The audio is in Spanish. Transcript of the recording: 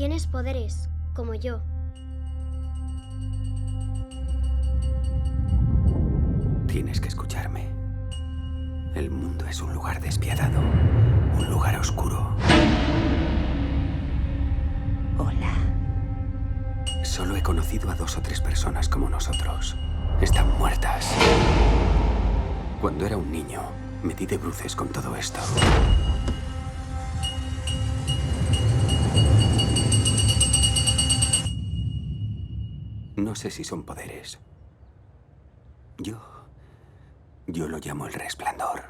Tienes poderes, como yo. Tienes que escucharme. El mundo es un lugar despiadado, un lugar oscuro. Hola. Solo he conocido a 2 o 3 personas como nosotros. Están muertas. Cuando era un niño, me di de bruces con todo esto. No sé si son poderes. Yo lo llamo el resplandor.